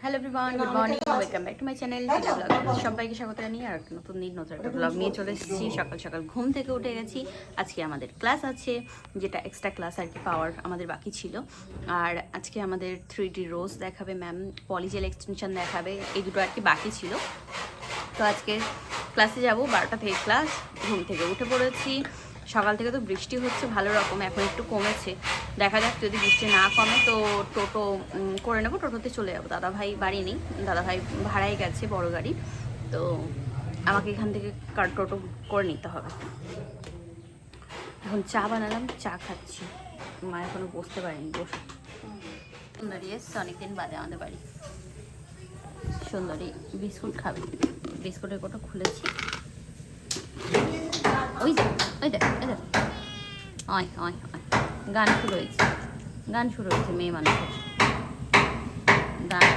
Hello everyone, good morning, welcome back to my channel Tina blog. সবাইকে স্বাগত জানিয়ে আর একটা নতুন দিন নতুন একটা ব্লগ নিয়ে চলে এসেছি। সকাল সকাল ঘুম থেকে উঠে গেছি। আজকে আমাদের ক্লাস আছে, যেটা এক্সট্রা ক্লাস আর কি পাওয়ার আমাদের বাকি ছিল। আর আজকে আমাদের 3D রোজ দেখাবে ম্যাম, পলিজেল এক্সটেনশন দেখাবে, এই দুটো আর কি বাকি ছিল। তো আজকে ক্লাসে যাব, 12টা থেকে ক্লাস। ঘুম থেকে উঠে পড়েছি। সকাল থেকে তো বৃষ্টি হচ্ছে ভালো রকম, এখন একটু কমেছে। দেখা যাক, যদি বৃষ্টি না কমে তো টোটো করে নেবো, টোটোতে চলে যাবো। দাদাভাই বাড়ি নেই, দাদাভাই ভাড়ায় গেছে বড় গাড়ি, তো আমাকে এখান থেকে টোটো করে নিতে হবে। এখন চা বানালাম, চা খাচ্ছি। মা এখনো বসতে পারেনি, বসে। সুন্দরী এসছে অনেকদিন বাদে আমাদের বাড়ি। সুন্দরী বিস্কুট খাবে, বিস্কুটের কোটা খুলেছি। ওই দেখ, ওই দেখ, ওই দেখ, অয় অয় অয়, গান শুরু হয়েছে, গান শুরু হয়েছে মেয়ে মানুষের গান।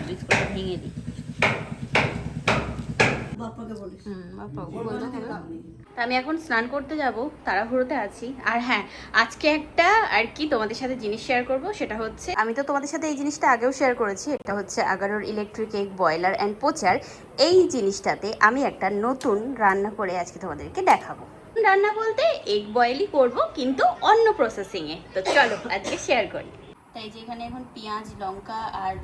বিস্কুটটা ভেঙে দিই। আমি এখন স্নান করতে যাব, তাড়াহুড়োতে আছি। আর হ্যাঁ, আজকে একটা আর কি তোমাদের সাথে জিনিস শেয়ার করব, সেটা হচ্ছে, আমি তো তোমাদের সাথে এই জিনিসটা আগেও শেয়ার করেছি। এটা হচ্ছে আগারোর electric egg boiler and poacher. এই জিনিসটাতে আমি একটা নতুন রান্না করে আজকে তোমাদেরকে দেখাবো। রান্না বলতে এগ বয়েলই করব, কিন্তু অন্য প্রসেসিংয়ে। তো চলো আজকে শেয়ার করি। তাই যে এখানে এখন পেঁয়াজ, লঙ্কা আর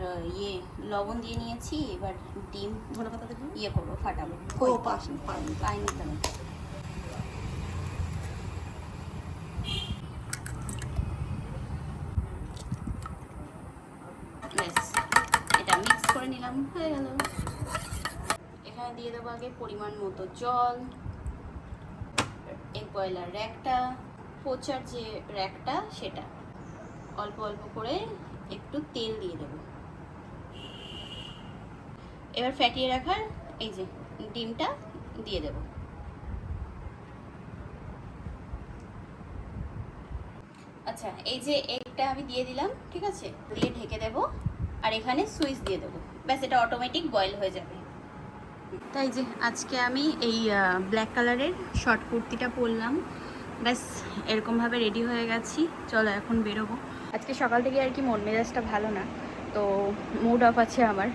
লবণ দিয়ে নিয়েছি। এবার ডিম ধনেপাতা দেবো, করবো, ফাটাবো। পাইনি তো। এটা মিক্স করে নিলাম, হয়ে গেল। এখানে দিয়ে দেবো আগে পরিমাণ মতো জল, এগ বয়লার র্যাকটা, পোচার যে র্যাকটা সেটা, অল্প অল্প করে একটু তেল দিয়ে দেব। এবার ফ্যাটিয়ে রাখার এই যে ডিমটা দিয়ে দেব। আচ্ছা, এই যে এগটা আমি দিয়ে দিলাম, ঠিক আছে, দিয়ে ঢেকে দেব। আর এখানে সুইচ দিয়ে দেবো, ব্যাস, এটা অটোমেটিক বয়েল হয়ে যাবে। তাই যে আজকে আমি এই ব্ল্যাক কালারের শর্ট কুর্তিটা পরলাম, ব্যাস এরকমভাবে রেডি হয়ে গেছি। চলো এখন বেরোবো। আজকে সকাল থেকে আর কি মন মেজাজটা ভালো না, তো মুড অফ আছে আমার,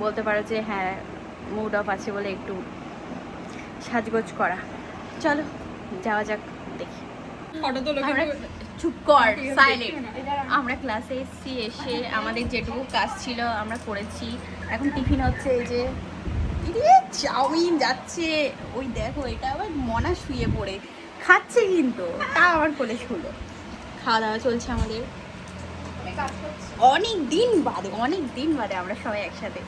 বলতে পারো যে হ্যাঁ, মুড অফ আছে বলে একটু সাজগোজ করা। চলো যাওয়া যাক, দেখি। চুপ কর, সাইলেন্ট। আমরা ক্লাসে এসেছি, এসে আমাদের যেটুকু কাজ ছিল আমরা করেছি। এখন টিফিন হচ্ছে, এই যে চাউমিন যাচ্ছে, ওই দেখো, এটা আবার মনা শুয়ে পড়ে খাচ্ছে, কিন্তু তা আমার কোলে শুলো। খাওয়া দাওয়া চলছে আমাদের অনেক দিন বাদে আমরা সবাই একসাথে।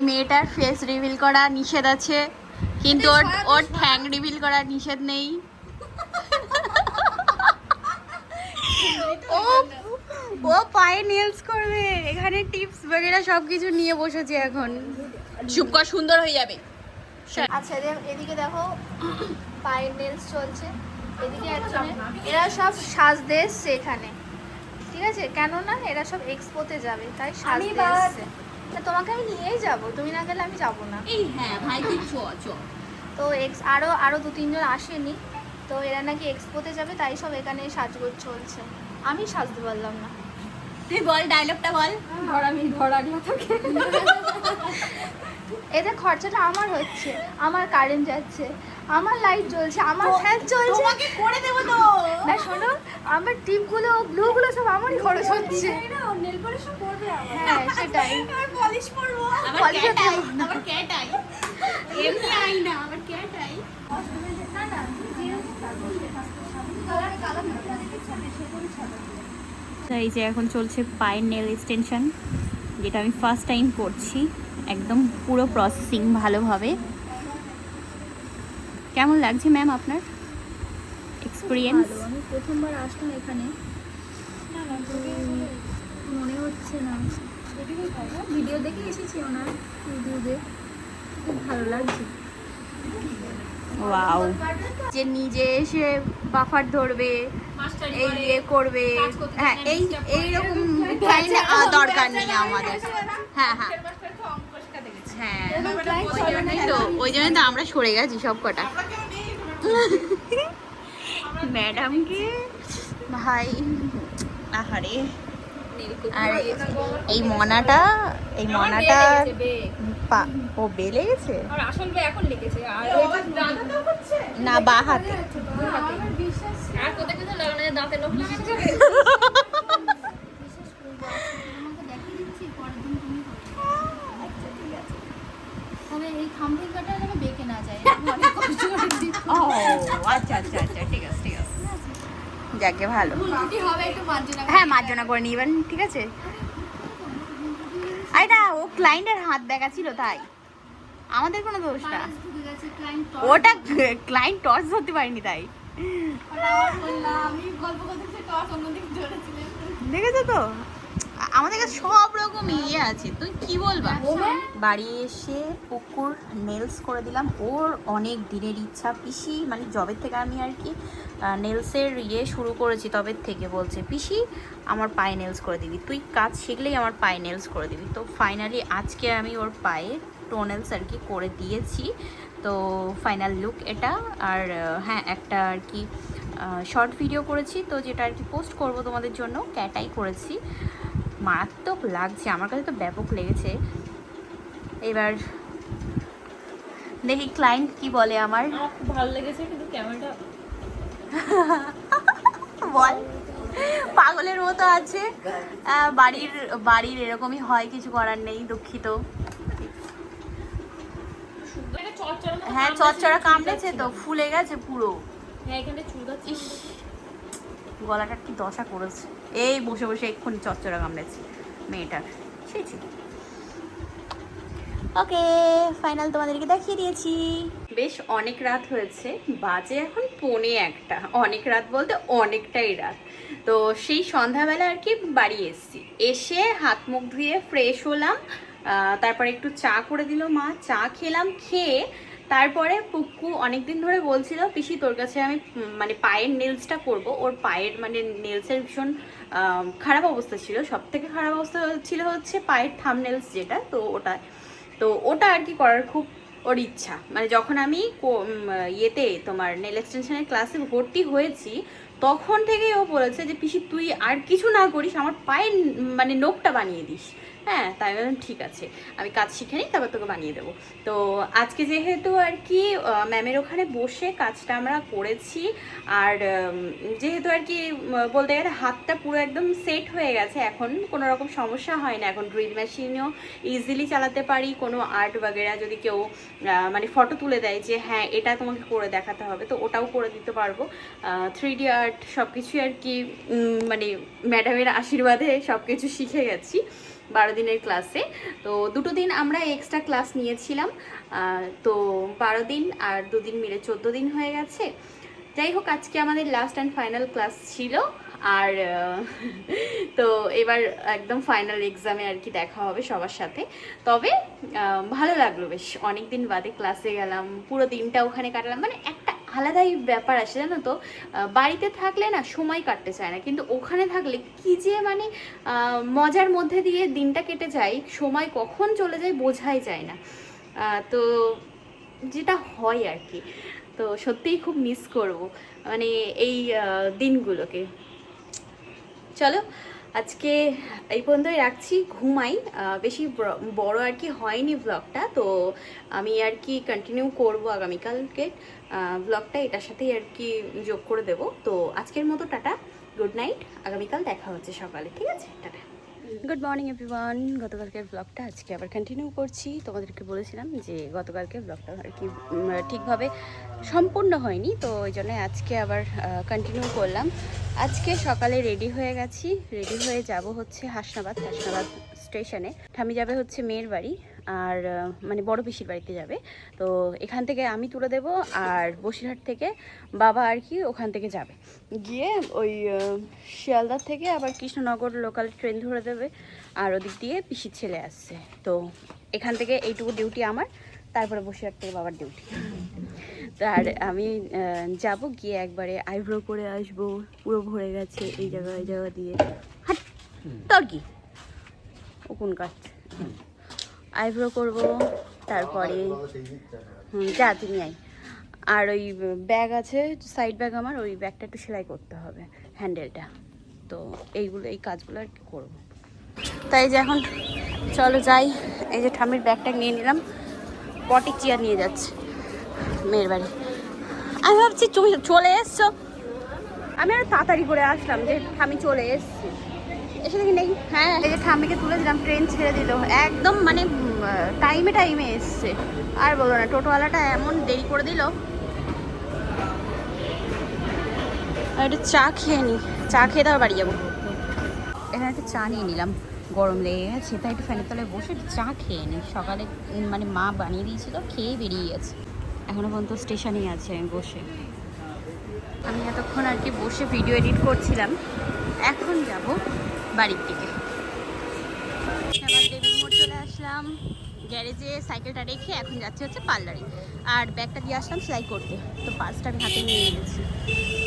মেয়েটার ফেস রিভিল করা নিষেধ আছে, কিন্তু ওর ঠ্যাং রিভিল করা নিষেধ নেই। ও পায়ে নেলস করবে, এখানে টিপস বগেরা সবকিছু নিয়ে বসেছে। এখন চুপ কর, সুন্দর হয়ে যাবে। আচ্ছা, এদিকে দেখো পায়ের নেলস চলছে, এদিকে একজনের, এরা সব সাজতে এসছে এখানে, ঠিক আছে, কেননা এরা সব এক্সপোতে যাবে, তাই সাজতে এসছে। তোমাকে আমি নিয়েই যাবো, তুমি না গেলে আমি যাবো না। এই হ্যাঁ ভাই, তুই চ। তো আরো 2-3 জন আসেনি, তো এরা নাকি এক্সপোতে যাবে, তাই সব এখানে সাজগোজ চলছে। আমি সাজতে পারলাম না। তুই বল, ডায়লগটা বল। এতে খরচাটা আমার হচ্ছে, আমার কারেন্ট যাচ্ছে, আমার লাইট জ্বলছে, আমার ফ্যান চলছে, তোমাকে করে দেব তো। না শোনো, আমার টিপগুলো, গ্লুগুলো সব আমারই খরচ হচ্ছে। হ্যাঁ সেটাই, পলিশ করব, আবার ক্যাট আই, এমনি আই না, আবার ক্যাট আই। এই যে এখন চলছে পায়ের নেল এক্সটেনশন, যেটা আমি ফার্স্ট টাইম করছি, একদম পুরো প্রসেসিং ভালোভাবে। কেমন লাগছে ম্যাম আপনার এক্সপিরিয়েন্স? আমি প্রথমবার আসলাম এখানে, মনে হচ্ছে না, ভিডিও দেখে এসেছি ওনার ইউটিউবে, খুব ভালো লাগছে। ওয়াও, যে নিজে এসে বাফার ধরবে, এই করবে, হ্যাঁ, এইরকম দরকার নেই আমাদের। হ্যাঁ হ্যাঁ হ্যাঁ, ওই জন্যই তো আমরা সরে গেছি সব কটা। ম্যাডামকে ভাই, আহারে আর এই মনাটা ও বেলে গেছে না বা হাতে এই থাম্বনেল কাটা যেন বেঁকে না যায় ও আচ্ছা আচ্ছা আচ্ছা ঠিক আছে যাকে ভালো হবে একটু মার্জনা হ্যাঁ মার্জনা করে নিবেন ঠিক আছে আরে না ও ক্লায়েন্টের হাত দেখাচ্ছিল তাই আমাদের কোনো দোষ না ওটা ক্লায়েন্ট টস ধরতে পারিনি তাই আমি গল্প করতে টস অন্যদিকে ধরেছিলেন দেখেছো তো আমাদের কাছে সব রকম ইয়ে আছে তুই কি বলবা বাড়ি এসে পুকুর নেলস করে দিলাম ওর অনেক দিনের ইচ্ছা পিসি মানে জবের থেকে আমি আর কি নেলসের ইয়ে শুরু করেছি তবে থেকে বলছে পিসি আমার পায়ে নেলস করে দিবি তুই কাজ শিখলেই আমার পায়ে নেলস করে দিবি তো ফাইনালি আজকে আমি ওর পায়ে টোনেলস আর কি করে দিয়েছি তো ফাইনাল লুক এটা আর হ্যাঁ একটা আর কি শর্ট ভিডিও করেছি তো যেটা আর কি পোস্ট করব তোমাদের জন্য ক্যাটাই করেছি মারাত্মক লাগছে আমার কাছে তো ব্যাপক লেগেছে এবার দেখি ক্লায়েন্ট কি বলে আমার খুব ভালো লেগেছে কিন্তু ক্যামেরাটা বল পাগলের মতো আছে বাড়ির এরকমই হয় কিছু করার নেই দুঃখিত হ্যাঁ চচ্চড়া কামড়েছে তো ফুলে গেছে পুরো হ্যাঁ এখানটা চুলকাচ্ছে ইস গলাটা কি দশা করেছে এই বসে বসে এক্ষুনি চচ্চড়া কামড়েছে মেয়েটার সেই ওকে ফাইনাল তোমাদেরকে দেখিয়ে দিয়েছি বেশ অনেক রাত হয়েছে বাজে এখন 1:45 অনেক রাত বলতে অনেকটাই রাত তো সেই সন্ধ্যাবেলা আর কি বাড়ি এসেছি এসে হাত মুখ ধুয়ে ফ্রেশ হলাম তারপরে একটু চা করে দিল মা চা খেলাম খেয়ে তারপরে পুক্কু অনেকদিন ধরে বলছিল পিসি তোর কাছে আমি মানে পায়ের নেলসটা করব ওর পায়ের মানে নেলসের ভীষণ খারাপ অবস্থা ছিল সব থেকে খারাপ অবস্থা ছিল হচ্ছে পায়ের থাম নেলস যেটা তো ওটা আর কি করার খুব ওর ইচ্ছা মানে যখন আমি ইয়েতে তোমার নেল এক্সটেনশনের ক্লাসে ভর্তি হয়েছি তখন থেকেই ও বলেছে যে পিসি তুই আর কিছু না করিস আমার পায়ের মানে নখটা বানিয়ে দিস হ্যাঁ তাই বললাম ঠিক আছে আমি কাজ শিখে নিই তারপর তোকে বানিয়ে দেবো তো আজকে যেহেতু আর কি ম্যামের ওখানে বসে কাজটা আমরা করেছি আর যেহেতু আর কি বলতে গেলে হাতটা পুরো একদম সেট হয়ে গেছে এখন কোনো রকম সমস্যা হয় না এখন ড্রিল মেশিনও ইজিলি চালাতে পারি কোনো আর্ট বাগেরা যদি কেউ মানে ফটো তুলে দেয় যে হ্যাঁ এটা তোমাকে করে দেখাতে হবে তো ওটাও করে দিতে পারবো 3D আর্ট সব কিছুই আর কি মানে ম্যাডামের আশীর্বাদে সব কিছু শিখে গেছি 12 দিনের ক্লাসে তো 2 দিন আমরা এক্সট্রা ক্লাস নিয়েছিলাম তো 12 দিন আর 2 দিন মিলে 14 দিন হয়ে গেছে যাই হোক আজকে আমাদের লাস্ট অ্যান্ড ফাইনাল ক্লাস ছিল আর তো এবার একদম ফাইনাল এক্সামে আর কি দেখা হবে সবার সাথে তবে ভালো লাগলো বেশ অনেক দিন বাদে ক্লাসে গেলাম পুরো দিনটা ওখানে কাটালাম মানে একটা আলাদাই ব্যাপার আসে জানো তো বাড়িতে থাকলে না সময় কাটতে চায় না কিন্তু ওখানে থাকলে কি যে মানে মজার মধ্যে দিয়ে দিনটা কেটে যায় সময় কখন চলে যায় বোঝাই যায় না তো যেটা হয় আর কি তো সত্যিই খুব মিস করব মানে এই দিনগুলোকে চলো আজকে এই পর্যন্তই রাখছি ঘুমাই বেশি বড় আর কি হয়নি ব্লগটা তো আমি আর কি কন্টিনিউ করব আগামীকালকে ব্লগটা এটার সাথেই আর কি যোগ করে দেব তো আজকের মতো টাটা গুড নাইট আগামীকাল দেখা হচ্ছে সকালে ঠিক আছে টাটা গুড মর্নিং এভরিওয়ান গতকালকের ব্লগটা আজকে আবার কন্টিনিউ করছি তোমাদেরকে বলেছিলাম যে গতকালকের ব্লগটা আর কি ঠিকভাবে সম্পূর্ণ হয়নি তো ওই জন্য আজকে আবার কন্টিনিউ করলাম আজকে সকালে রেডি হয়ে গেছি রেডি হয়ে যাব হচ্ছে হাসনাবাদ স্টেশনে ঠামি যাবে হচ্ছে মেয়ের বাড়ি আর মানে বড় পিসির বাড়িতে যাবে তো এখান থেকে আমি তুলে দেব আর বসিরহাট থেকে বাবা আর কি ওখান থেকে যাবে গিয়ে ওই শিয়ালদার থেকে আবার কৃষ্ণনগর লোকাল ট্রেন ধরে দেবে আর ওদিক দিয়ে পিসির ছেলে আসছে তো এখান থেকে এইটুকু ডিউটি আমার তারপরে বসিরহাট থেকে বাবার ডিউটি আর আমি যাব গিয়ে একবারে আইব্রো করে আসবো পুরো ভরে গেছে এই জায়গা দিয়ে হাট তোর কি ও কোন কাজ আইব্রো করব তারপরে যা তুমি আই আর ওই ব্যাগ আছে সাইড ব্যাগ আমার ওই ব্যাগটা একটু সেলাই করতে হবে হ্যান্ডেলটা তো এই কাজগুলো আর কি করবো তাই যে এখন চলো যাই। এই যে ঠাম্মির ব্যাগটা নিয়ে নিলাম, পটি চেয়ার নিয়ে যাচ্ছে মেয়ের বাড়ি। আমি ভাবছি তুমি চলে এসছো, আমি আর তাড়াতাড়ি করে আসলাম যে ঠাম্মি চলে এসছি, এসে দেখি নেই। হ্যাঁ এই যে ঠাম্মিকে তুলে দিলাম, ট্রেন ছেড়ে দিল একদম, মানে টাইমে এসছে। আর বলো না, টোটোওয়ালাটা এমন দেরি করে দিল। আর একটু চা খেয়ে নিই, চা খেয়ে তারপর বাড়ি যাবো। এখানে একটা চা নিয়ে নিলাম, গরম লেগে গেছে তাই একটু ফ্যানের তলায় বসে একটু চা খেয়ে নিই। সকালে মানে মা বানিয়ে দিয়েছিল, খেয়ে বেরিয়ে গেছে। এখনো পর্যন্ত স্টেশনেই আছে আমি বসে। আমি এতক্ষণ আর কি বসে ভিডিও এডিট করছিলাম, এখন যাব বাড়ির দিকে। আবার দেবীর মোড় চলে আসলাম, গ্যারেজে সাইকেলটা রেখে এখন যাচ্ছে হচ্ছে পার্লারে। আর ব্যাগটা দিয়ে আসলাম সেলাই করতে, তো পার্সটা আমি হাতে নিয়ে নিয়েছি।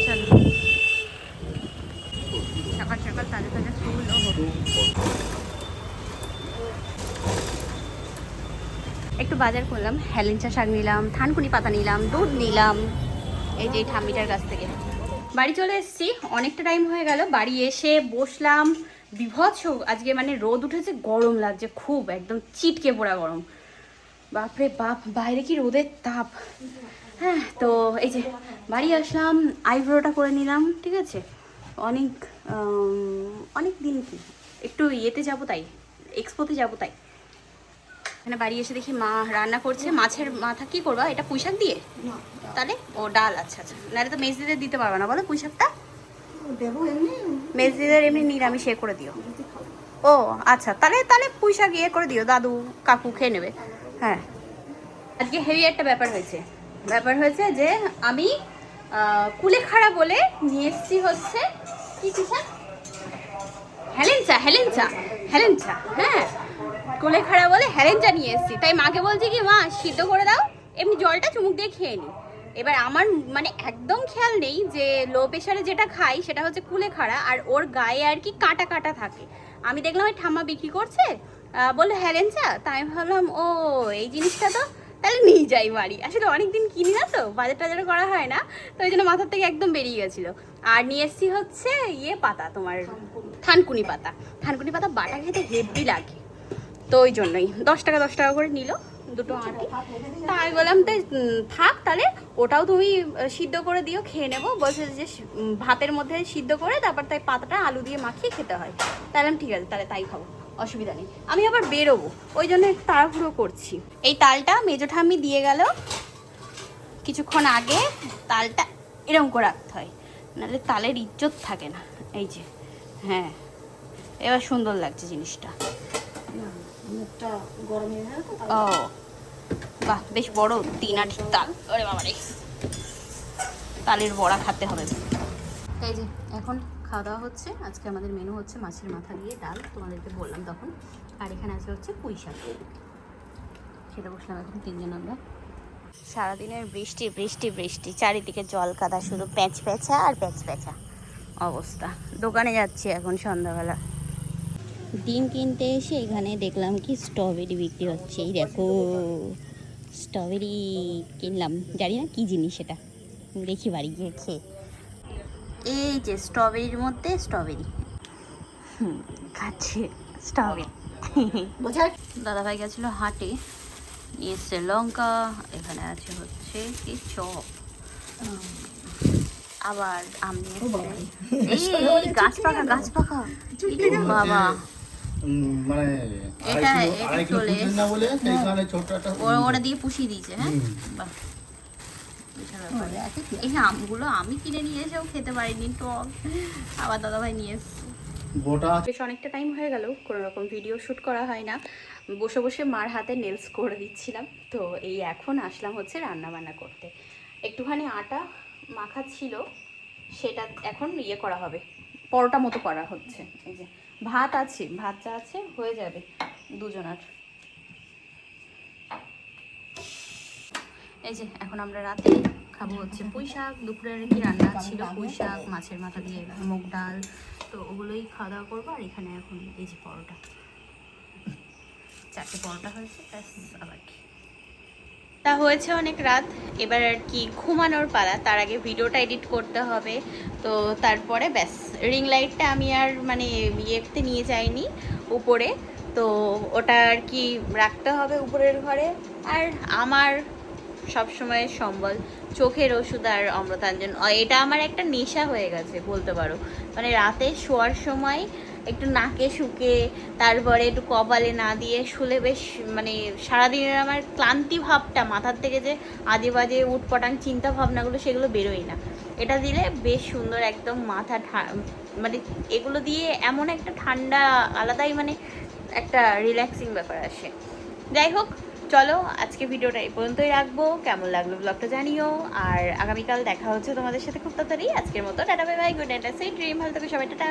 চলো সকাল সকাল তাজা তাজা ফুল ও একটু বাজার করলাম, হেলেঞ্চা শাক নিলাম, থানকুনি পাতা নিলাম, দুধ নিলাম এই যে ঠাম্মিটার কাছ থেকে। বাড়ি চলে এসেছি, অনেকটা টাইম হয়ে গেল। বাড়ি এসে বসলাম, বিভৎস আজকে মানে রোদ উঠেছে, গরম লাগছে খুব, একদম চিটকে পোড়া গরম। বাপরে বাপ, বাইরে কি রোদের তাপ। হ্যাঁ তো এই যে বাড়ি আসলাম, আইব্রোটা করে নিলাম, ঠিক আছে। অনেক দিন কি একটু ইয়েতে যাবো তাই, এক্সপোতে যাবো তাই। এখানে বাড়ি এসে দেখি মা রান্না করছে মাছের মাথা। কি করবা এটা, পুঁই শাক দিয়ে? তাহলে ও ডাল, আচ্ছা আচ্ছা, নাহলে তো মেজদিদের দিতে পারবা না বলো পুঁই শাকটা। মেজদিদের এমনি নিরামিষ ইয়ে করে দিও। ও আচ্ছা, তাহলে তাহলে পুঁই শাক ইয়ে করে দিও, দাদু কাকু খেয়ে নেবে। হ্যাঁ আজকে হেভি একটা ব্যাপার হয়েছে যে আমি কুলেখাড়া বলে নিয়ে এসেছি হচ্ছে কি শাক, হেলেঞ্চা। হ্যাঁ কুলেখাড়া বলে হেলেঞ্চা নিয়ে এসেছি, তাই মাকে বলছি কি মা সিদ্ধ করে দাও, এমনি জলটা চুমুক দিয়ে খেয়ে নিই। এবার আমার মানে একদম খেয়াল নেই যে লো প্রেশারে যেটা খাই সেটা হচ্ছে কুলেখাড়া, আর ওর গায়ে আর কি কাটা কাটা থাকে। আমি দেখলাম ওই ঠাম্মা বিক্রি করছে, বললো হেলেঞ্চা, তাই আমি ভাবলাম ও এই জিনিসটা তো তাহলে নিয়ে যাই বাড়ি। আসলে অনেকদিন কিনি না তো, বাজার টাজার করা হয় না, তো ওই জন্য মাথার থেকে একদম বেরিয়ে গেছিলো। আর নিয়ে এসছি হচ্ছে ইয়ে পাতা, তোমার থানকুনি পাতা বাটা খেতে হেভি লাগে, তো ওই জন্যই 10 টাকা করে নিল দুটো আর কি। তা আমি বললাম তাই থাক, তাহলে ওটাও তুমি সিদ্ধ করে দিও, খেয়ে নেবো। বলছে যে ভাতের মধ্যে সিদ্ধ করে তারপর তাই পাতাটা আলু দিয়ে মাখিয়ে খেতে হয়। তাহলে ঠিক আছে, তাহলে তাই খাবো, অসুবিধা নেই। আমি আবার বেরোবো, ওই জন্য একটু তাড়াহুড়ো করছি। এই তালটা মেজো ঠাম্মি দিয়ে গেল কিছুক্ষণ আগে, তালটা এরকম করে রাখতে হয়, নাহলে তালের ইজ্জত থাকে না। এই যে হ্যাঁ, এবার সুন্দর লাগছে জিনিসটা। ও বাহ, বেশ বড় 3 আটি তাল। ওরে বাবা রে, তালের বড়া খেতে হবে। এই যে এখন খাওয়া দাওয়া হচ্ছে। আজকে আমাদের মেনু হচ্ছে মাছের মাথা দিয়ে ডাল, তোমাদেরকে বললাম তখন। আর এখানে আছে হচ্ছে পুঁই শাক। খেতে বসলাম এখন 3জন আমরা। সারাদিনের বৃষ্টি, চারিদিকে জল কাদা, শুধু প্যাঁচা আর প্যাঁচা অবস্থা। দোকানে যাচ্ছি এখন সন্ধ্যাবেলা। ডিম কিনতে এসে এখানে দেখলাম কি স্ট্রবেরি বিক্রি হচ্ছে। এই দেখো স্ট্রবেরি কিনলাম, জানি না কি জিনিস সেটা, দেখি বাড়ি গিয়ে খেয়ে। এই যে স্ট্রবেরির মধ্যে স্ট্রবেরি খাচ্ছে, স্ট্রবেরি। দাদাভাই গেছিলো হাটে, নিয়ে এসছে লঙ্কা, এখানে আছে হচ্ছে কি চপ, আবার আম নিয়ে এসছে। এই গাছ পাকা বাবা, এটা চলে ওরা দিয়ে পুষিয়ে দিয়েছে। হ্যাঁ বাহ, এই আমগুলো আমি কিনে নিয়ে এসেও খেতে পারিনি, টক। আবার দাদাভাই নিয়ে এসছে। বেশ অনেকটা টাইম হয়ে গেল, কোনো রকম ভিডিও শ্যুট করা হয় না, বসে বসে মার হাতে নেলস করে দিচ্ছিলাম। তো এই এখন আসলাম হচ্ছে রান্না বান্না করতে। একটুখানি আটা মাখা ছিল, সেটা এখন ইয়ে করা হবে, পরোটা মতো করা হচ্ছে। এই যে ভাত আছে, ভাত যা আছে হয়ে যাবে দুজনার। এই যে এখন আমরা রাতে খাবো হচ্ছে পুঁই শাক। দুপুরের কি রান্না ছিল, পুঁই শাক, মাছের মাথা দিয়ে মুগ ডাল, তো ওগুলোই খাওয়া দাওয়া করবো। আর এখানে এখন এই যে পরোটা, 4টে পরোটা হয়েছে, ব্যাস। আবার কি তা হয়েছে অনেক রাত, এবার আর কি ঘুমানোর পালা। তার আগে ভিডিওটা এডিট করতে হবে, তো তারপরে ব্যাস। রিং লাইটটা আমি আর মানে ইয়েতে নিয়ে যাইনি উপরে, তো ওটা আর কি রাখতে হবে উপরের ঘরে। আর আমার সবসময় সম্বল চোখের ওষুধ আর অমৃতাঞ্জন, এটা আমার একটা নেশা হয়ে গেছে বলতে পারো। মানে রাতে শোয়ার সময় একটু নাকে শুকে তারপরে একটু কপালে না দিয়ে শুলে বেশ মানে সারাদিনের আমার ক্লান্তি ভাবটা মাথার থেকে যে আজে বাজে উটপটাং চিন্তা ভাবনাগুলো সেগুলো বেরোয় না। এটা দিলে বেশ সুন্দর একদম মাথা মানে এগুলো দিয়ে এমন একটা ঠান্ডা আলাদাই মানে একটা রিল্যাক্সিং ব্যাপার আসে। যাই হোক, চলো আজকে ভিডিওটা এই পর্যন্তই রাখবো। কেমন লাগলো ব্লগটা জানিও, আর আগামীকাল দেখা হচ্ছে তোমাদের সাথে খুব তাড়াতাড়ি। আজকের মতো tata, bye bye, good night, সেই ড্রিম, ভালো থাকো সবাই, টাটা।